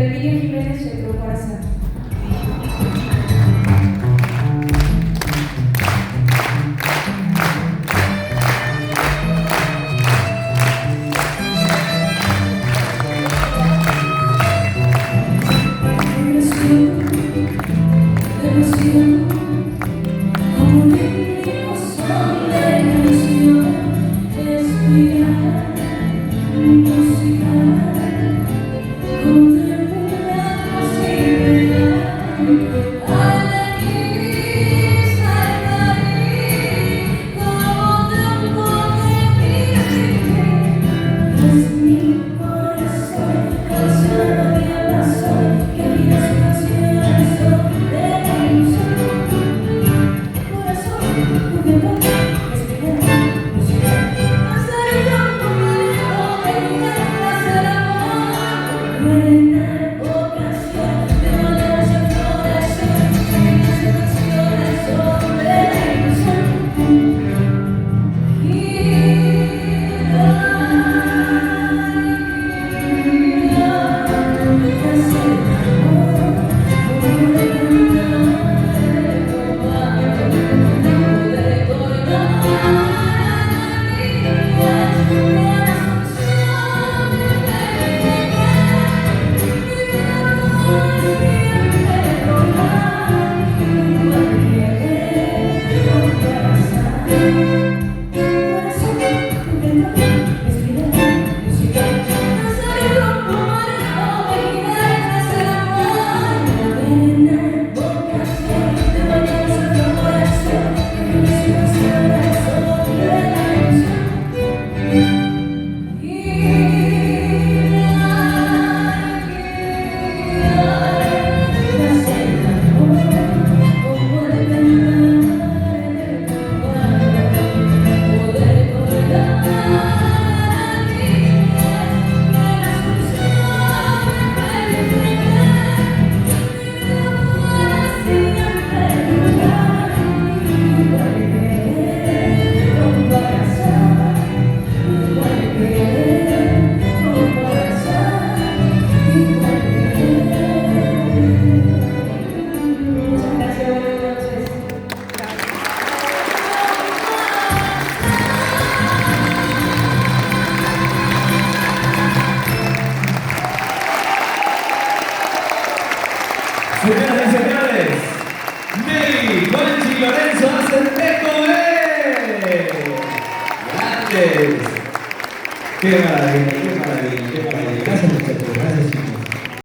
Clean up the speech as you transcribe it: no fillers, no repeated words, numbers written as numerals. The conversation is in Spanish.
Herminio Jiménez y otro corazón. Como un ritmo son de ilusión, espiral, musical, como tempura posible, al nariz, como de un poder es mi corazón, canción y abrazón, que vive su canción sobre la ilusión. Señoras y señores, Nelly, Conchi y Lorenzo Acertejo, ¡grandes! ¡Qué maravilla, qué maravilla, qué maravilla! Gracias muchachos, gracias chicos.